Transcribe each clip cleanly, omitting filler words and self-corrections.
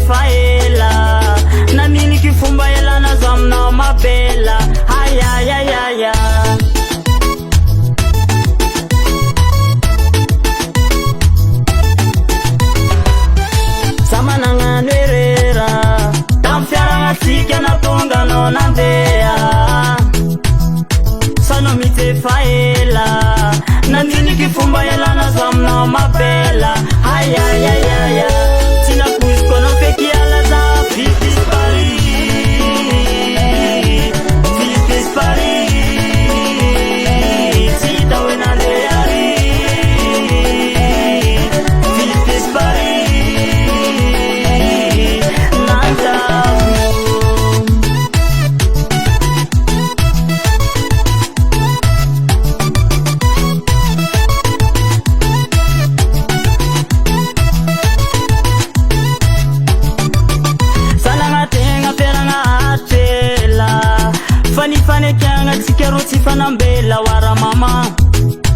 faela na nini kifumba yelana zamna mabela ayayayaya samana nwerera tamfiara ngasike na tonga no nandea sano mite faela na nini kifumba yelana zamna mabela ayayayaya tina kusko no fekiala za Philippines Paris Philippines Paris sita wena leari Philippines Paris nanta fani kyanga tikero tifana mbela wara mama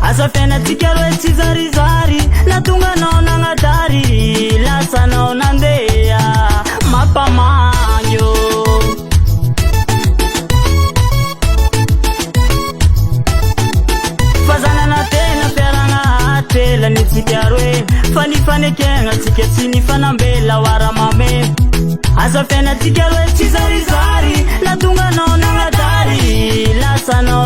asa fena tikero tizari zari la tunga naona ngadari la sana onandea mapa manyo fazana na tena feranga tela ni tikero fani kyanga tiketini fana mbela wara mame asa fena tikero tizari zari la tunga naona ngadari la sana